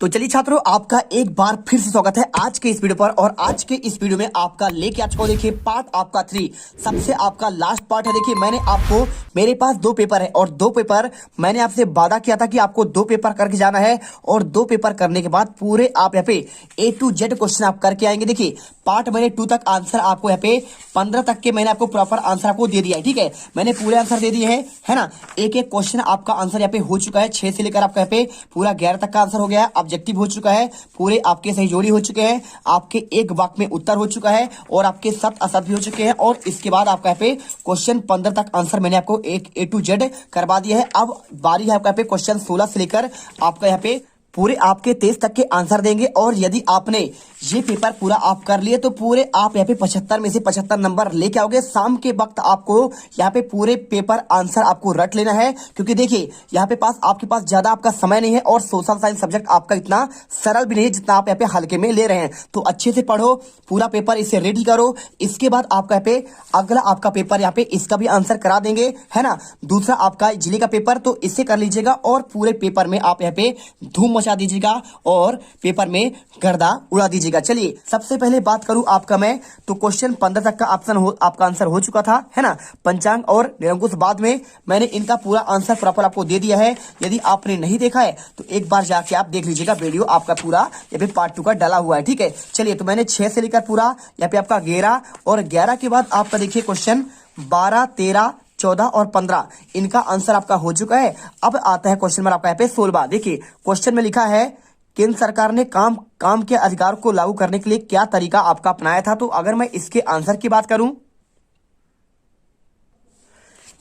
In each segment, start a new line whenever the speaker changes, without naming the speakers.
तो चलिए छात्रों, आपका एक बार फिर से स्वागत है आज के इस वीडियो पर। और आज के इस वीडियो में आपका लेके आ चुका हूं, देखिए पार्ट आपका 3, सबसे आपका लास्ट पार्ट है। देखिए मैंने आपको, मेरे पास 2 पेपर है और 2 पेपर मैंने आपसे वादा किया था कि आपको 2 पेपर करके जाना है। और 2 पेपर करने के बाद पूरे आप यहाँ पे A to Z क्वेश्चन आप करके आएंगे। देखिए पार्ट मैंने 2 तक आंसर आपको यहाँ पे 15 तक के मैंने आपको प्रॉपर आंसर आपको दे दिया है। ठीक है, मैंने पूरे आंसर दे दिए हैं, है ना। एक एक क्वेश्चन आपका आंसर यहाँ पे हो चुका है। 6 से लेकर आपका यहाँ पे पूरा 11 तक का आंसर हो गया है। ऑब्जेक्टिव हो चुका है, पूरे आपके सही जोड़ी हो चुके हैं, आपके एक वाक्य में उत्तर हो चुका है और आपके सत असत भी हो चुके हैं। और इसके बाद आपका यहाँ पे क्वेश्चन 15 तक आंसर मैंने आपको एक A to Z करवा दिया है। अब बारी है आपका यहाँ पे क्वेश्चन 16 से लेकर आपका यहाँ पे पूरे आपके 23 तक के आंसर देंगे। और यदि आपने ये पेपर पूरा आप कर लिए तो पूरे आप यहाँ पे 75 में से 75 नंबर लेके आओगे। शाम के वक्त आपको यहाँ पे पूरे पेपर आंसर आपको रट लेना है, क्योंकि देखिए यहाँ पे आपके पास ज्यादा आपका समय नहीं है और सोशल साइंस सब्जेक्ट आपका इतना सरल भी नहीं है जितना आप यहाँ पे हल्के में ले रहे हैं। तो अच्छे से पढ़ो, पूरा पेपर इसे रेडी करो। इसके बाद आपका यहाँ पे अगला आपका पेपर यहाँ पे इसका भी आंसर करा देंगे, है ना। दूसरा आपका जिले का पेपर, तो इसे कर लीजिएगा और पूरे पेपर में आप यहाँ पे धूम मचा दीजिएगा और पेपर में गर्दा उड़ा दीजिएगा। चलिए सबसे पहले बात करूं आपका मैं, तो क्वेश्चन 15 तक का आपका आंसर हो चुका था, है ना। पंचांग और निरंकुश बाद में मैंने इनका पूरा आंसर प्रॉपर आपको दे दिया है। यदि आपने नहीं देखा है तो एक बार जाके आप देख लीजिएगा, वीडियो आपका पूरा यहाँ पे पार्ट 2 का डाला हुआ है। ठीक है, चलिए तो मैंने 6 से लेकर पूरा यहाँ पे आपका 11 और 11 के बाद आपका देखिए क्वेश्चन 12, 13, 14 और 15 इनका आंसर आपका हो चुका है। अब आता है क्वेश्चन नंबर आपका यहाँ पे 16। देखिए क्वेश्चन में लिखा है केंद्र सरकार ने काम के अधिकार को लागू करने के लिए क्या तरीका आपका अपनाया था। तो अगर मैं इसके आंसर की बात करूं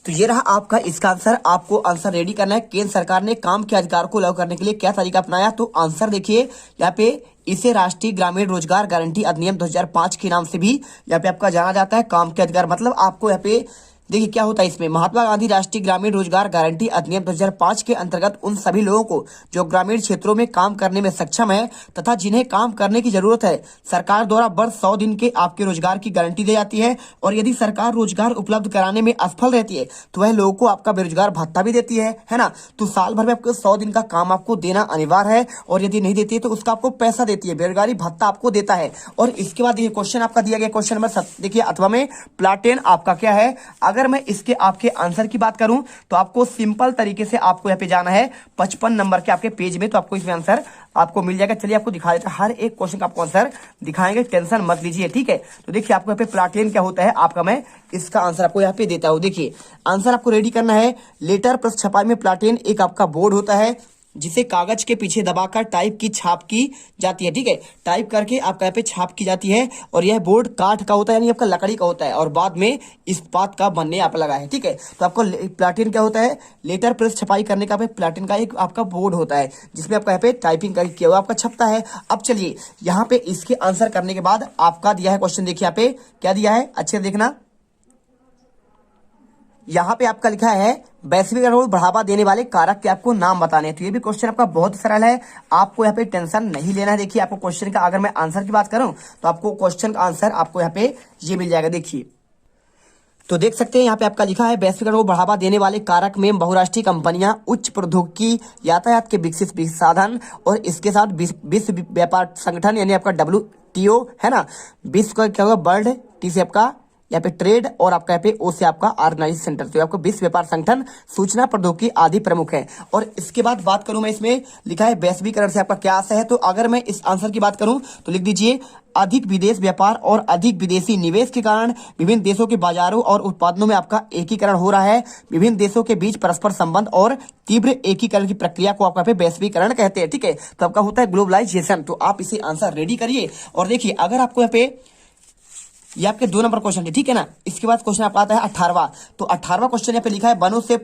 तो ये रहा आपका इसका आंसर। आपको आंसर रेडी करना है, केंद्र सरकार ने काम के अधिकार को लागू करने के लिए क्या तरीका अपनाया। तो आंसर देखिए यहाँ पे, इसे राष्ट्रीय ग्रामीण रोजगार गारंटी अधिनियम 2005 के नाम से भी यहाँ पे आपका जाना जाता है। काम के अधिकार मतलब आपको यहाँ पे देखिए क्या होता है इसमें, महात्मा गांधी राष्ट्रीय ग्रामीण रोजगार गारंटी अधिनियम 2005 के अंतर्गत उन सभी लोगों को जो ग्रामीण क्षेत्रों में काम करने में सक्षम है तथा जिन्हें काम करने की जरूरत है, सरकार द्वारा वर्ष 100 दिन के आपके रोजगार की गारंटी दी जाती है। और यदि सरकार रोजगार उपलब्ध कराने में असफल रहती है तो वह लोगों को आपका बेरोजगार भत्ता भी देती है ना। तो साल भर में आपको 100 दिन का काम आपको देना अनिवार्य है, और यदि नहीं देती है तो उसका आपको पैसा देती है, बेरोजगारी भत्ता आपको देता है। और इसके बाद देखिए क्वेश्चन आपका दिया गया क्वेश्चन नंबर 7 देखिए अथवा में प्लाटेन आपका क्या है। अगर मैं इसके आपके आंसर की बात करूं तो आपको सिंपल तरीके से आपको यहाँ पे जाना है 55 नंबर के आपके पेज में, तो आपको इसमें आंसर आपको मिल जाएगा। चलिए आपको दिखा देते हैं, हर एक क्वेश्चन का आपको आंसर दिखाएंगे, टेंशन मत लीजिए। ठीक है, तो देखिए आपको यहाँ पे प्लाटेन क्या होता है आपका, मैं इसका आंसर आपको यहाँ पे देता हूँ। देखिए आंसर आपको रेडी करना है। लेटर प्लस छपाई में प्लाटेन एक आपका बोर्ड होता है जिसे कागज के पीछे दबाकर टाइप की छाप की जाती है। ठीक है, टाइप करके आपका यहाँ पे छाप की जाती है। और यह बोर्ड काठ का होता है, यानी आपका लकड़ी का होता है, और बाद में इस्पात का बनने आप लगा है। ठीक है, तो आपको प्लाटिन क्या होता है, लेटर प्रेस छपाई करने का प्लाटिन का एक आपका बोर्ड होता है जिसमें आपका यहाँ पे टाइपिंग किया हुआ आपका छपता है। अब चलिए यहाँ पे इसके आंसर करने के बाद आपका दिया है क्वेश्चन, देखिए यहाँ पे क्या दिया है, अच्छे से देखना। यहाँ पे आपका लिखा है वैश्वीकरण को बढ़ावा देने वाले कारक के आपको नाम बताने हैं। तो ये भी क्वेश्चन आपका बहुत सरल है, आपको यहाँ पे टेंशन नहीं लेना है। देखिए आपको क्वेश्चन का अगर मैं आंसर की बात करूं तो आपको क्वेश्चन का आंसर आपको यहाँ पे ये मिल जाएगा। देखिए तो देख सकते हैं यहाँ पे आपका लिखा है वैश्वीकरण को बढ़ावा देने वाले कारक में बहुराष्ट्रीय कंपनियां, उच्च प्रौद्योगिकी, यातायात के विकसित साधन और इसके साथ विश्व व्यापार संगठन यानी आपका WTO, है ना। विश्व का क्या होगा, वर्ल्ड, टी से आपका यहाँ पे ट्रेड, और आपका यहाँ पे ओ से आपका ऑर्गेनाइजेशन सेंटर, तो आपको विश्व व्यापार संगठन, सूचना प्रौद्योगिकी आदि प्रमुख है। और इसके बाद बात करूं मैं, इसमें लिखा है वैश्वीकरण से आपका क्या आशय है। तो अगर मैं इस आंसर की बात करूं तो लिख दीजिए अधिक विदेश व्यापार और अधिक विदेशी निवेश के कारण विभिन्न देशों के बाजारों और उत्पादनों में आपका एकीकरण हो रहा है। विभिन्न देशों के बीच परस्पर संबंध और तीव्र एकीकरण की प्रक्रिया को आपका वैश्वीकरण कहते हैं। ठीक है, तो आपका होता है ग्लोबलाइजेशन। तो आप इसे आंसर रेडी करिए। और देखिए अगर आपको यहाँ पे ये आपके 2 नंबर क्वेश्चन है, ठीक है ना। इसके बाद क्वेश्चन आपका आता है 18वां। तो 18वां क्वेश्चन यहाँ पे लिखा है वनों से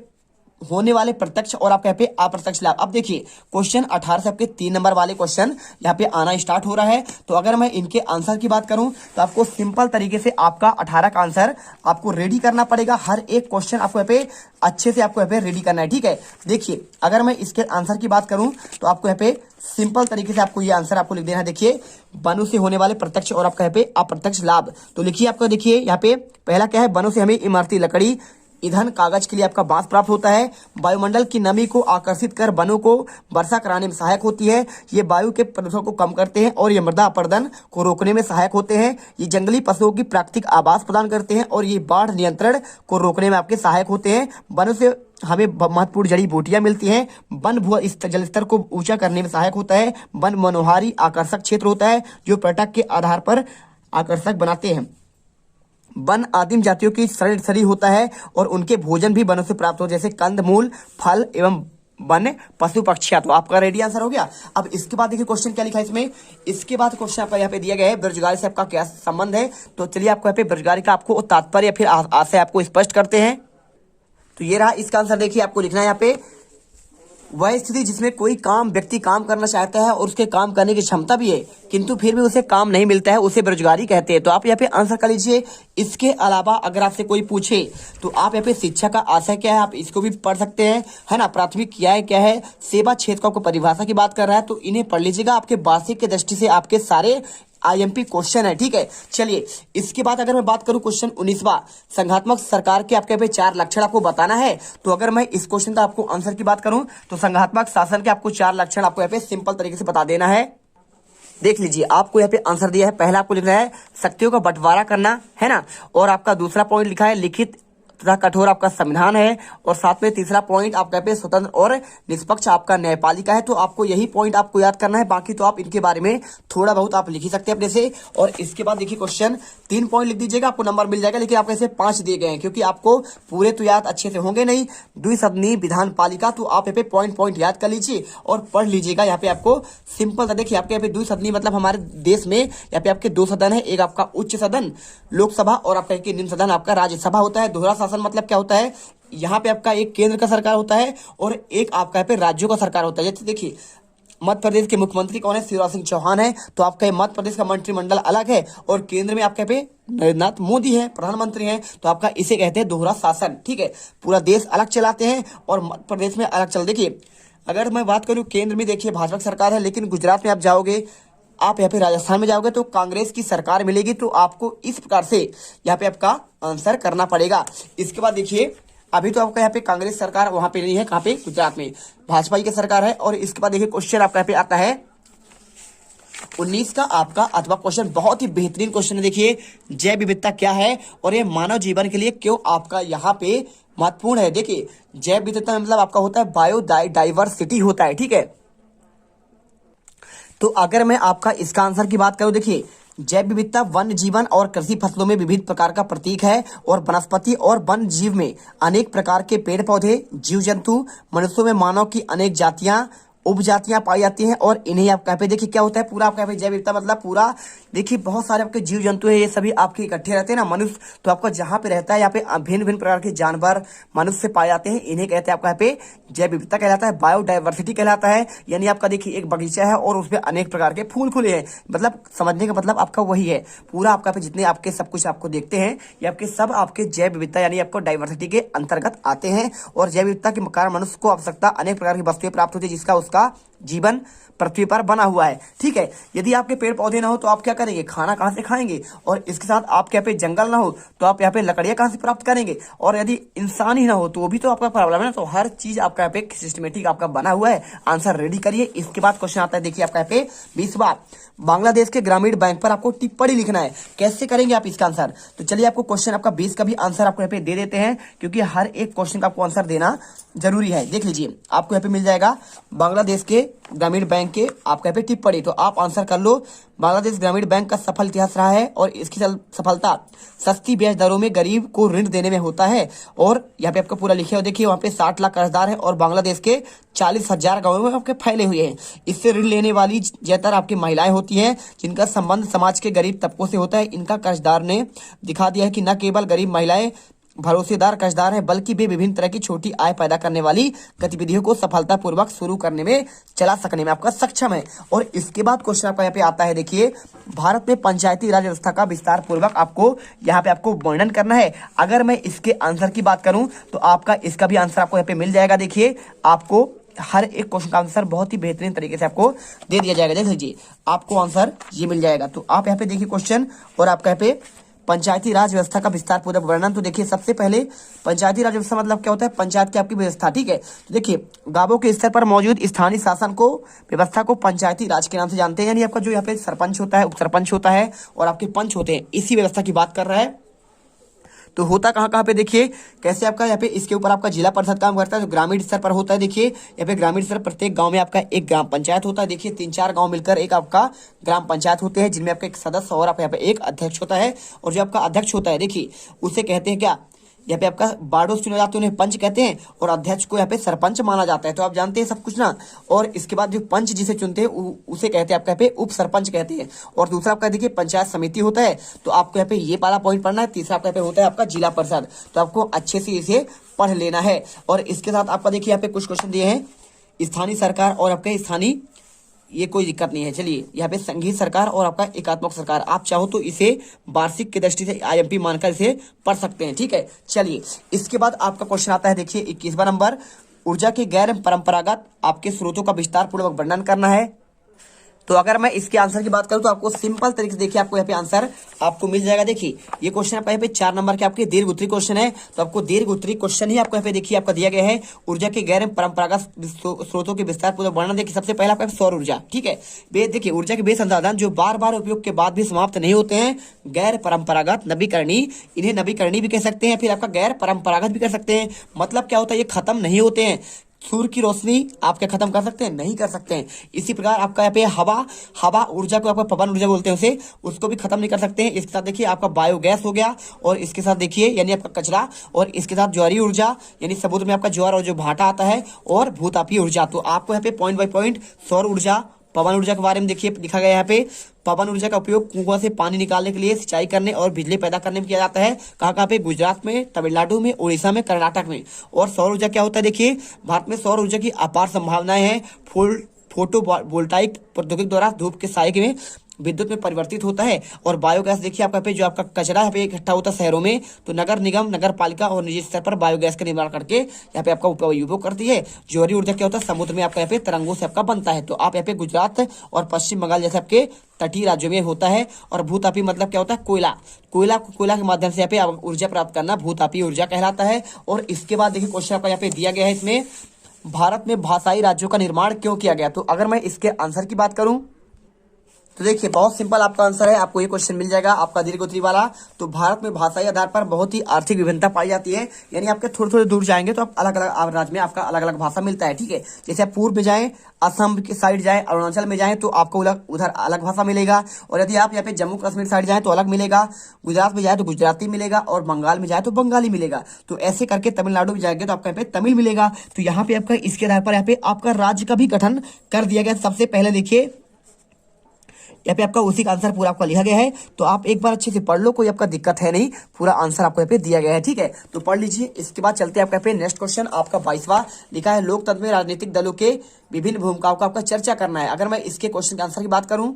होने वाले प्रत्यक्ष और आपके यहाँ पे अप्रत्यक्ष लाभ। अब देखिए क्वेश्चन 18 से आपके 3 नंबर वाले क्वेश्चन यहाँ पे आना स्टार्ट हो रहा है। तो अगर मैं इनके आंसर की बात करूं तो आपको सिंपल तरीके से आपका 18 का आंसर आपको रेडी करना पड़ेगा। हर एक क्वेश्चन आपको यहाँ पे अच्छे से आपको यहाँ पे रेडी करना है। ठीक है, देखिए अगर मैं इसके आंसर की बात करूं तो आपको यहाँ पे सिंपल तरीके से आपको ये आंसर आपको लिख देना है। देखिए वनों से होने वाले प्रत्यक्ष और आपका यहाँ पे अप्रत्यक्ष लाभ। तो लिखिए आपको, देखिए यहाँ पे पहला क्या है, वनों से हमें इमारती लकड़ी ईंधन कागज के लिए आपका बांस प्राप्त होता है। वायुमंडल की नमी को आकर्षित कर वनों को वर्षा कराने में सहायक होती है। ये वायु के प्रदूषण को कम करते हैं और ये मृदा अपरदन को रोकने में सहायक होते हैं। ये जंगली पशुओं की प्राकृतिक आवास प्रदान करते हैं और ये बाढ़ नियंत्रण को रोकने में आपके सहायक होते हैं। वनों से हमें महत्वपूर्ण जड़ी बूटियां मिलती हैं। वन भू जल स्तर को ऊंचा करने में सहायक होता है। वन मनोहारी आकर्षक क्षेत्र होता है जो पर्यटक के आधार पर आकर्षक बनाते हैं। वन आदिम जातियों की शरीर होता है और उनके भोजन भी वनों से प्राप्त हो, जैसे कंद मूल, फल एवं वन पशु पक्षियां। तो आपका रेडी आंसर हो गया। अब इसके बाद देखिए क्वेश्चन क्या लिखा है इसमें। इसके बाद क्वेश्चन आपका यहाँ पे दिया गया है बेरोजगारी से आपका क्या संबंध है। तो चलिए आपको यहाँ पे बेरोजगारी का आपको तात्पर्य या फिर आशय आपको स्पष्ट करते हैं। तो ये रहा इसका आंसर। देखिए आपको लिखना है यहाँ पे, वह स्थिति जिसमें कोई व्यक्ति काम करना चाहता है और उसके काम करने की क्षमता भी है किंतु फिर भी उसे काम नहीं मिलता है, उसे बेरोजगारी कहते हैं। तो आप यहाँ पे आंसर कर लीजिए। इसके अलावा अगर आपसे कोई पूछे तो आप यहाँ पे शिक्षा का आशय क्या है, आप इसको भी पढ़ सकते हैं, है ना। प्राथमिक क्या है, सेवा क्षेत्र को परिभाषा की बात कर रहा है, तो इन्हें पढ़ लीजिएगा। आपके वार्षिक के दृष्टि से आपके सारे आईएमपी क्वेश्चन है, ठीक है। चलिए इसके बाद अगर मैं बात करूं क्वेश्चन 19वां, संघात्मक सरकार के आपके पे 4 लक्षण आपको बताना है। तो अगर मैं इस क्वेश्चन का आपको आंसर की बात करूं तो संघात्मक शासन के आपको 4 लक्षण आपको यहाँ पे सिंपल तरीके से बता देना है। देख लीजिए आपको यहाँ पे आंसर दिया है। पहला आपको लिखना है शक्तियों का बंटवारा करना, है ना। और आपका दूसरा पॉइंट लिखा है लिखित तथा कठोर आपका संविधान है। और साथ में तीसरा पॉइंट आपका पे स्वतंत्र और निष्पक्ष आपका न्यायपालिका है। तो आपको यही पॉइंट आपको याद करना है, बाकी तो आप इनके बारे में थोड़ा बहुत आप लिख ही सकते हैं अपने से। और इसके बाद देखिए क्वेश्चन 3 पॉइंट लिख दीजिएगा, आपको नंबर मिल जाएगा। लेकिन आपको ऐसे 5 दिए गए हैं क्योंकि आपको पूरे तो याद अच्छे से होंगे नहीं। द्विसदनीय विधान पालिका, तो आप यहाँ पे पॉइंट याद कर लीजिए और पढ़ लीजिएगा। यहाँ पे आपको सिंपल था, देखिए आपके यहाँ पे द्विसदनीय मतलब हमारे देश में यहाँ पे आपके 2 सदन है, एक आपका उच्च सदन लोकसभा और आपका निम्न सदन आपका राज्यसभा होता है। दोहरा शासन मतलब क्या होता है, यहाँ पे आपका एक केंद्र का सरकार होता है और एक आपका यहाँ पे राज्यों का सरकार होता है। जैसे देखिए मध्य प्रदेश के मुख्यमंत्री कौन है, शिवराज सिंह चौहान है। तो आपका मध्य प्रदेश का मंत्रिमंडल अलग है और केंद्र में आपके पे नरेंद्र मोदी है, प्रधानमंत्री हैं। तो आपका इसे कहते हैं दोहरा शासन, ठीक है। पूरा देश अलग चलाते हैं और मध्य प्रदेश में अलग चल। देखिए अगर मैं बात करूं केंद्र में, देखिए भाजपा की सरकार है, लेकिन गुजरात में आप जाओगे, आप यहाँ पे राजस्थान में जाओगे तो कांग्रेस की सरकार मिलेगी। तो आपको इस प्रकार से यहाँ पे आपका आंसर करना पड़ेगा। इसके बाद देखिए अभी तो आपका यहाँ पे कांग्रेस सरकार वहां पे नहीं है, कहाँ पे, गुजरात में भाजपा की सरकार है। और इसके बाद देखिए क्वेश्चन आपका यहाँ पे आता है 19 का आपका अथवा क्वेश्चन बहुत ही बेहतरीन क्वेश्चन है। देखिए जैव विविधता क्या है और ये मानव जीवन के लिए क्यों आपका यहाँ पे महत्वपूर्ण है। देखिए जैव विविधता मतलब आपका होता है बायोडाइवर्सिटी होता है, ठीक है। तो अगर मैं आपका इसका आंसर की बात करूं, देखिए जैव विविधता वन जीवन और कृषि फसलों में विविध प्रकार का प्रतीक है और वनस्पति और वन जीव में अनेक प्रकार के पेड़ पौधे, जीव जंतु, मनुष्यों में मानव की अनेक जातियां उपजातियां पाई जाती हैं। और इन्हें आप कहाँ पे देखिए क्या होता है, पूरा आपका जैव विविधता मतलब पूरा देखिए बहुत सारे आपके जीव जंतु है, ये सभी आपके इकट्ठे रहते हैं ना। मनुष्य तो आपका जहाँ पे रहता है यहाँ पे भिन्न भिन्न प्रकार के जानवर मनुष्य पाए जाते हैं, इन्हें कहते हैं आपका यहाँ पे जैव विविधता कहलाता है, बायोडाइवर्सिटी कहलाता है। यानी आपका देखिए एक बगीचा है और उसमें अनेक प्रकार के फूल खुले हैं, मतलब समझने का मतलब आपका वही है। पूरा आपका पे जितने आपके सब कुछ आपको देखते हैं ये आपके सब आपके जैव विविधता यानी आपको डाइवर्सिटी के अंतर्गत आते हैं। और जैव विविधता के कारण मनुष्य को आवश्यकता अनेक प्रकार की वस्तुएं प्राप्त होती है जिसका उसका जीवन पृथ्वी पर बना हुआ है, ठीक है। यदि आपके पेड़ पौधे ना हो तो आप क्या करेंगे, खाना कहां से खाएंगे। और इसके साथ आपके यहाँ पे जंगल ना हो तो आप यहाँ पे लकड़ियां कहां से प्राप्त करेंगे। और यदि इंसान ही ना हो तो वो भी तो आपका प्रॉब्लम है ना। तो हर चीज आपका यहाँ पे सिस्टमेटिक आपका बना हुआ है। आंसर रेडी करिए। इसके बाद क्वेश्चन आता है, देखिए आपका यहाँ पे 20वां, बांग्लादेश के ग्रामीण बैंक पर आपको टिप्पणी लिखना है। कैसे करेंगे आप इसका आंसर। तो चलिए आपको क्वेश्चन आपका 20 का भी आंसर आपको यहाँ पे दे देते हैं क्योंकि हर एक क्वेश्चन का आपको आंसर देना जरूरी है। देख लीजिए आपको यहाँ पे मिल जाएगा बांग्लादेश के ग्रामीण बैंक के आपका यहाँ पे टिप्पणी। तो आप आंसर कर लो। बांग्लादेश ग्रामीण बैंक का सफल इतिहास रहा है और इसकी सफलता सस्ती ब्याज दरों में गरीब को ऋण देने में होता है। और यहाँ पे आपका पूरा लिखे हो, देखिए वहाँ पे 60 लाख कर्जदार है और बांग्लादेश के 40,000 गाँवों में आपके फैले हुए हैं। इससे ऋण लेने वाली ज्यादातर आपकी महिलाएं होती हैं जिनका संबंध समाज के गरीब तबकों से होता है। इनका कर्जदार ने दिखा दिया है कि न केवल गरीब महिलाएं भरोसेदार कर्जदार है बल्कि वे विभिन्न तरह की छोटी आय पैदा करने वाली गतिविधियों को सफलतापूर्वक शुरू करने में चला सकने में आपका सक्षम है। और इसके बाद क्वेश्चन आपका यहाँ पे आता है, देखिए भारत में पंचायती राज व्यवस्था का विस्तार पूर्वक आपको यहाँ पे आपको वर्णन करना है। अगर मैं इसके आंसर की बात करूं तो आपका इसका भी आंसर आपको यहाँ पे मिल जाएगा। देखिए आपको हर एक क्वेश्चन का आंसर बहुत ही बेहतरीन तरीके से आपको दे दिया जाएगा। देख लीजिए आपको आंसर ये मिल जाएगा। तो आप यहाँ पे देखिए क्वेश्चन और आपका यहाँ पे पंचायती राज व्यवस्था का विस्तार पूर्वक वर्णन। तो देखिए सबसे पहले पंचायती राज व्यवस्था मतलब क्या होता है, पंचायत की आपकी व्यवस्था, ठीक है। तो देखिए गांवों के स्तर पर मौजूद स्थानीय शासन को व्यवस्था को पंचायती राज के नाम से जानते हैं। यानी आपका जो यहाँ पे सरपंच होता है, उप सरपंच होता है और आपके पंच होते हैं, इसी व्यवस्था की बात कर रहा है। तो होता कहाँ कहाँ पे देखिए कैसे आपका यहाँ पे इसके ऊपर आपका जिला परिषद काम करता है, जो ग्रामीण स्तर पर होता है। देखिए यहाँ पे ग्रामीण स्तर प्रत्येक गांव में आपका एक ग्राम पंचायत होता है। देखिए 3-4 गांव मिलकर एक आपका ग्राम पंचायत होते हैं, जिनमें आपका एक सदस्य और आपका यहाँ पे एक अध्यक्ष होता है। और जो आपका अध्यक्ष होता है देखिए उसे कहते हैं क्या, यहाँ पे आपका बारडोस चुने जाते हैं, उन्हें पंच कहते हैं। और अध्यक्ष को यहाँ पे सरपंच माना जाता है। तो आप जानते हैं सब कुछ ना। और इसके बाद जो पंच जिसे चुनते हैं उसे कहते हैं आपका यहाँ पे उप सरपंच कहते हैं। और दूसरा आपका देखिए पंचायत समिति होता है। तो आपको यहाँ पे ये वाला पॉइंट पढ़ना है। तीसरा आपका यहाँ पे होता है आपका जिला परिषद। तो आपको अच्छे से इसे पढ़ लेना है। और इसके साथ आपका देखिए यहाँ पे कुछ क्वेश्चन दिए हैं, स्थानीय सरकार और आपके स्थानीय, ये कोई दिक्कत नहीं है। चलिए यहाँ पे संघीय सरकार और आपका एकात्मक सरकार, आप चाहो तो इसे वार्षिक की दृष्टि से आईएमपी मानकर इसे पढ़ सकते हैं, ठीक है। चलिए इसके बाद आपका क्वेश्चन आता है देखिए 21वां नंबर, ऊर्जा के गैर परंपरागत आपके स्रोतों का विस्तार पूर्वक वर्णन करना है। तो अगर मैं इसके आंसर की बात करूं तो आपको सिंपल तरीके से देखिए आपको यहाँ पे आंसर आपको मिल जाएगा। देखिए ये क्वेश्चन आपका यहाँ पे 4 नंबर के आपके दीर्घ उत्तरी क्वेश्चन है। तो आपको दीर्घ उत्तरी क्वेश्चन ही आपको यहाँ पे देखिए आपका दिया गया है, ऊर्जा के गैर परंपरागत स्रोतों के विस्तार पूर्वक वर्णन। देखिए सबसे पहला आपका सौर ऊर्जा, ठीक है। देखिए ऊर्जा के वे संसाधन जो बार बार उपयोग के बाद भी समाप्त नहीं होते हैं, गैर परंपरागत नवीकरणीय, इन्हें नवीकरणीय भी कह सकते हैं, फिर आपका गैर परंपरागत भी कह सकते हैं। मतलब क्या होता है, ये खत्म नहीं होते हैं। सूर्य की रोशनी आप क्या खत्म कर सकते हैं, नहीं कर सकते हैं। इसी प्रकार आपका यहाँ पे हवा ऊर्जा को आपका पवन ऊर्जा बोलते हैं उसे, उसको भी खत्म नहीं कर सकते हैं। इसके साथ देखिए आपका बायोगैस हो गया, और इसके साथ देखिए यानी आपका कचरा, और इसके साथ ज्वारीय ऊर्जा यानी समुद्र में आपका ज्वार और जो भाटा आता है, और भूतापीय ऊर्जा। तो आपको यहाँ पे पॉइंट बाय पॉइंट सौर ऊर्जा, पवन ऊर्जा के बारे में देखिए लिखा गया है यहाँ पे। पवन ऊर्जा का उपयोग कुआं से पानी निकालने के लिए, सिंचाई करने और बिजली पैदा करने में किया जाता है। कहाँ कहाँ पे, गुजरात में, तमिलनाडु में, उड़ीसा में, कर्नाटक में। और सौर ऊर्जा क्या होता है, देखिए भारत में सौर ऊर्जा की अपार संभावनाएं हैं। फोटो वोल्टाइक प्रौद्योगिकी द्वारा धूप के साए में विद्युत में परिवर्तित होता है। और बायोगैस देखिए आपका पे जो आपका कचरा यहाँ पे इकट्ठा होता है शहरों में, तो नगर निगम, नगर पालिका और निजी स्तर पर बायोगैस का निर्माण करके यहाँ पे आपका उपयोग करती है। ज्वारीय ऊर्जा क्या होता है, समुद्र में आपका यहाँ पे तरंगों से आपका बनता है। तो आप यहाँ पे गुजरात और पश्चिम बंगाल जैसे आपके तटीय राज्यों में होता है। और भूतापी मतलब क्या होता है, कोयला के माध्यम से यहाँ पे ऊर्जा प्राप्त करना भूतापी ऊर्जा कहलाता है। और इसके बाद देखिए क्वेश्चन आपका यहाँ पे दिया गया है, इसमें भारत में भाषाई राज्यों का निर्माण क्यों किया गया। तो अगर मैं इसके आंसर की बात करूं तो देखिए बहुत सिंपल आपका आंसर है, आपको ये क्वेश्चन मिल जाएगा आपका दीर्घ उत्तरी वाला। तो भारत में भाषाई आधार पर बहुत ही आर्थिक विभिन्नता पाई जाती है। यानी आपके थोड़े थोड़े दूर जाएंगे तो आप अलग अलग राज्य में आपका अलग अलग भाषा मिलता है, ठीक है। जैसे आप पूर्व में जाएं, असम की साइड जाएं, अरुणाचल में जाएं तो आपको उधर अलग भाषा मिलेगा। और यदि आप यहाँ पे जम्मू कश्मीर साइड जाएं तो अलग मिलेगा, गुजरात में जाए तो गुजराती मिलेगा, और बंगाल में जाए तो बंगाली मिलेगा। तो ऐसे करके तमिलनाडु में जाएंगे तो आपका यहाँ पे तमिल मिलेगा। तो यहाँ पे आपका इसके आधार पर यहाँ पे आपका राज्य का भी गठन कर दिया गया। सबसे पहले देखिए यहाँ पे आपका उसी का आंसर पूरा आपका लिखा गया है। तो आप एक बार अच्छे से पढ़ लो, कोई आपका दिक्कत है नहीं, पूरा आंसर आपको यहाँ पे दिया गया है, ठीक है। तो पढ़ लीजिए। इसके बाद चलते हैं आपका यहाँ पे नेक्स्ट क्वेश्चन आपका 22वां, लिखा है लोकतंत्र में राजनीतिक दलों के विभिन्न भूमिकाओं का आपका चर्चा करना है। अगर मैं इसके क्वेश्चन के आंसर की बात करूं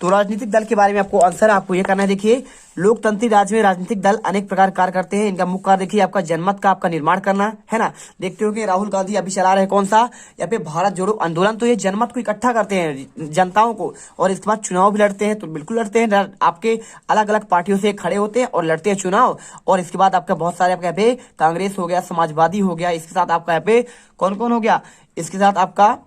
तो राजनीतिक दल के बारे में आपको आंसर आपको ये करना है। देखिए लोकतंत्री राज्य में राजनीतिक दल अनेक प्रकार कार्य करते हैं। इनका मुख्य कार्य देखिए आपका जनमत का आपका निर्माण करना है ना। देखते हो कि राहुल गांधी अभी चला रहे कौन सा, यहाँ पे भारत जोड़ो आंदोलन। तो ये जनमत को इकट्ठा करते हैं, जनताओं को, और इसके बाद चुनाव भी लड़ते हैं। तो बिल्कुल लड़ते हैं, आपके अलग अलग पार्टियों से खड़े होते हैं और लड़ते हैं चुनाव। और इसके बाद आपका बहुत सारे आपके यहाँ पे कांग्रेस हो गया, समाजवादी हो गया, इसके साथ आपका यहाँ पे कौन कौन हो गया, इसके साथ आपका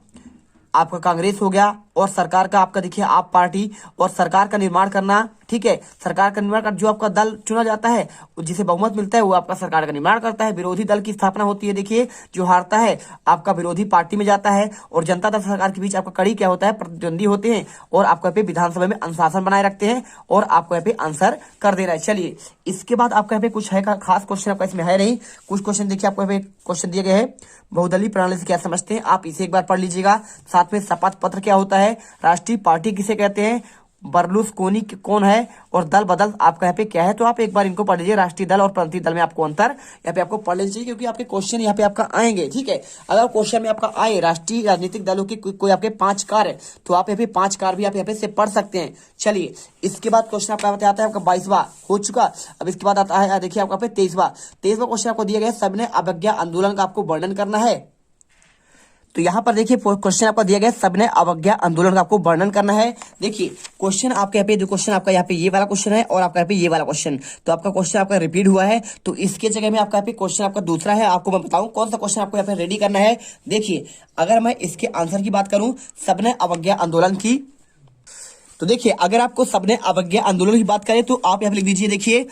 कांग्रेस हो गया, और सरकार का आपका देखिए आप पार्टी, और सरकार का निर्माण करना, ठीक है। सरकार का निर्माण कर जो आपका दल चुना जाता है, जिसे बहुमत मिलता है, वो आपका सरकार का निर्माण करता है। विरोधी दल की स्थापना होती है। देखिए जो हारता है आपका विरोधी पार्टी में जाता है, और जनता दल सरकार के बीच आपका कड़ी क्या होता है, प्रतिद्वंदी होते हैं, और आपको यहाँ पे विधानसभा में अनुशासन बनाए रखते हैं, और आपको यहाँ पे आंसर कर देना है। चलिए इसके बाद आपका यहाँ पे कुछ है खास क्वेश्चन आपका इसमें है नहीं। कुछ क्वेश्चन देखिए आपको यहाँ पे क्वेश्चन दिए गए हैं, बहुदलीय प्रणाली से क्या समझते हैं, आप इसे एक बार पढ़ लीजिएगा। साथ में शपथ पत्र क्या होता है, राष्ट्रीय पार्टी किसे कहते हैं, बर्लुस्कोनी कौन है, और दल बदल आपका यहाँ पे क्या है। तो आप एक बार इनको पढ़ लीजिए, राष्ट्रीय दल और प्रांतीय दल में आपको अंतर यहाँ पे आपको पढ़ लीजिए, क्योंकि आपके क्वेश्चन यहाँ पे आपका आएंगे, ठीक है। अगर क्वेश्चन में आपका आए राष्ट्रीय राजनीतिक दलों के कोई आपके 5 कार्य, तो आप यहाँ पे 5 कार्य भी आप यहाँ पे से पढ़ सकते हैं। चलिए इसके बाद क्वेश्चन आपका आता है आपका 22वां हो चुका। अब इसके बाद आता है देखिए आपका 23वां क्वेश्चन आपको दिया गया है, सबने अवज्ञा आंदोलन का आपको वर्णन करना है। तो यहाँ पर देखिए क्वेश्चन आपका दिया गया है, सबने अवज्ञा आंदोलन का आपको वर्णन करना है। देखिए क्वेश्चन आपके यहाँ पे जो क्वेश्चन आपका यहाँ पे ये वाला क्वेश्चन है और आपका यहाँ पे ये वाला क्वेश्चन, तो आपका क्वेश्चन आपका रिपीट हुआ है, तो इसके जगह में आपका यहाँ पे क्वेश्चन आपका दूसरा है। आपको मैं बताऊं कौन सा क्वेश्चन आपको यहाँ पे रेडी करना है। देखिए अगर मैं इसके आंसर की बात करूं, सबने अवज्ञा आंदोलन की, तो देखिए अगर आपको सबने अवज्ञा आंदोलन की बात करें तो आप यहाँ पे लिख दीजिए, देखिए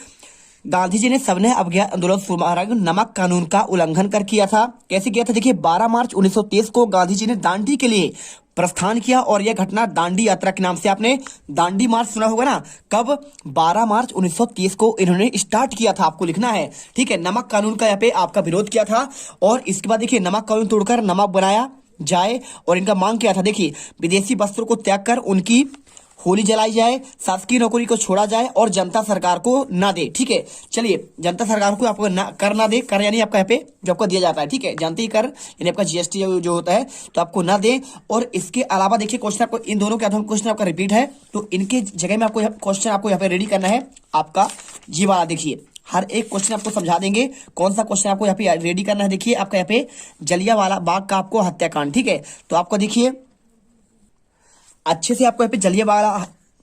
गांधी जी ने सबने अवज्ञा आंदोलन शुभारंभ नमक कानून का उल्लंघन कर किया था। कैसे किया था? देखिए 12 मार्च 1923 को गांधी जी ने दांडी के लिए प्रस्थान किया और यह घटना दांडी यात्रा के नाम से, आपने दांडी मार्च सुना होगा ना, कब? 12 मार्च 1930 को इन्होंने स्टार्ट किया था, आपको लिखना है, ठीक है। नमक कानून का यहाँ पे आपका विरोध किया था और इसके बाद देखिए नमक कानून तोड़कर नमक बनाया जाए और इनका मांग किया था, देखिए विदेशी वस्त्रों को त्याग कर उनकी होली जलाई जाए, शासकीय नौकरी को छोड़ा जाए और जनता सरकार को ना दे, ठीक है। चलिए जनता सरकार को आपको कर ना दे, कर यानी आपका यहाँ पे जो आपको दिया जाता है, ठीक है, जानते ही कर यानी आपका जीएसटी जो होता है, तो आपको ना दे। और इसके अलावा देखिए क्वेश्चन आपको इन दोनों के आधार क्वेश्चन आपका रिपीट है, तो इनके जगह में आपको क्वेश्चन आपको यहाँ पे रेडी करना है आपका जी वाला। देखिए हर एक क्वेश्चन आपको समझा देंगे कौन सा क्वेश्चन आपको यहाँ पे रेडी करना है। देखिए आपका यहाँ पे जलियांवाला बाग का आपको हत्याकांड, ठीक है, तो आपको देखिए अच्छे से आपको यहाँ पे जलियांवाला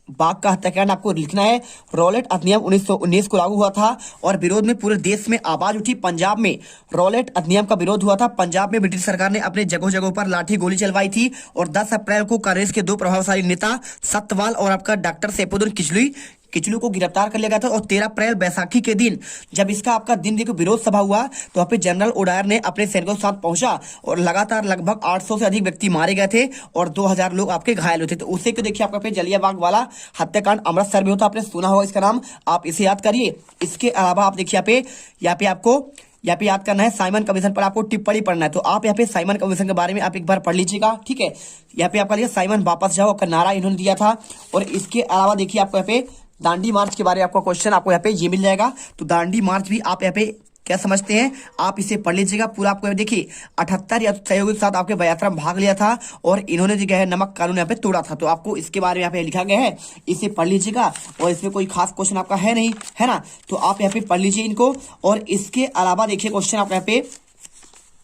बाग का हत्याकांड आपको लिखना है। रॉलेट अधिनियम 1919 को लागू हुआ था और विरोध में पूरे देश में आवाज उठी। पंजाब में रॉलेट अधिनियम का विरोध हुआ था। पंजाब में ब्रिटिश सरकार ने अपने जगह जगहों पर लाठी गोली चलवाई थी और 10 अप्रैल को कांग्रेस के दो प्रभावशाली नेता सत्यपाल और आपका डॉक्टर सैफुद्दीन किचलू को गिरफ्तार कर लिया गया था। और 13 अप्रैल बैसाखी के दिन जब इसका आपका दिन देखो विरोध सभा हुआ, तो वहाँ पे जनरल ओडायर ने अपने सैनिकों के साथ पहुंचा और लगातार लगभग 800 से अधिक व्यक्ति मारे गए थे और 2000 लोग आपके घायल हुए थे। तो उसे को देखिए आपका पे जलियांवाला वाला हत्याकांड अमृतसर में होता, आपने सुना होगा इसका नाम, आप इसे याद करिए। इसके अलावा आप देखिए यहाँ पे आपको याद करना है, साइमन कमीशन पर आपको टिप्पणी पढ़ना है। तो आप यहाँ पे साइमन कमीशन के बारे में आप एक बार पढ़ लीजिएगा, ठीक है। यहाँ पे आपका लिखा साइमन वापस जाओ का नारा इन्होंने दिया था। और इसके अलावा देखिए आपको यहाँ पे दांडी मार्च के बारे में आपका क्वेश्चन आपको यहाँ पे ये मिल जाएगा। तो दांडी मार्च भी आप यहाँ पे क्या समझते हैं, आप इसे पढ़ लीजिएगा पूरा। आपको देखिए 78 या सहयोगी के साथ आपके यात्रा में भाग लिया था और इन्होंने जो है नमक कानून यहाँ पे तोड़ा था। तो आपको इसके बारे में यहाँ पे लिखा गया है, इसे पढ़ लीजिएगा। और इसमें कोई खास क्वेश्चन आपका है नहीं, है ना, तो आप यहाँ पे पढ़ लीजिए इनको। और इसके अलावा देखिए क्वेश्चन आपका यहाँ पे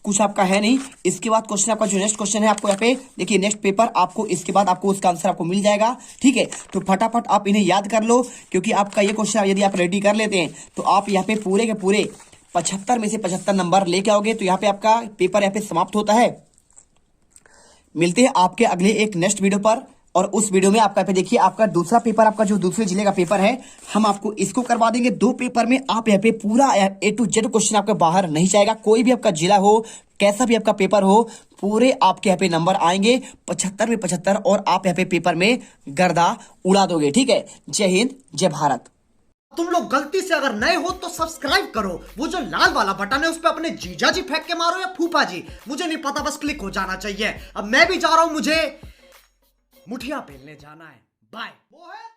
कुछ आपका है नहीं। इसके बाद क्वेश्चन आपका जो नेक्स्ट क्वेश्चन है आपको यहाँ पे देखिए नेक्स्ट पेपर आपको इसके बाद आपको उसका आंसर आपको मिल जाएगा, ठीक है। तो फटाफट आप इन्हें याद कर लो, क्योंकि आपका ये क्वेश्चन यदि आप रेडी कर लेते हैं तो आप यहाँ पे पूरे के पूरे 75 में से 75 नंबर लेके आओगे। तो यहाँ पे आपका पेपर यहाँ पे समाप्त होता है। मिलते हैं आपके अगले एक नेक्स्ट वीडियो पर, और उस वीडियो में आपका पे देखिए आपका दूसरा पेपर, आपका जो दूसरे जिले का पेपर है, हम आपको इसको करवा देंगे 2 पेपर में। आप यहाँ पे पूरा A to Z क्वेश्चन आपका बाहर नहीं जाएगा। कोई भी आपका जिला हो, कैसा भी आपका पेपर हो, पूरे आपके यहाँ पे नंबर आएंगे 75 में 75 और आप यहाँ पे पेपर में गर्दा उड़ा दोगे, ठीक है। जय हिंद, जय भारत।
तुम लोग गलती से अगर नए हो तो सब्सक्राइब करो, वो जो लाल वाला बटन है उस पर अपने जीजा जी फेंक के मारो या फूफा जी, मुझे नहीं पता, बस क्लिक हो जाना चाहिए। अब मैं भी जा रहा हूं, मुझे मुठिया पेलने जाना है। बाय। वो है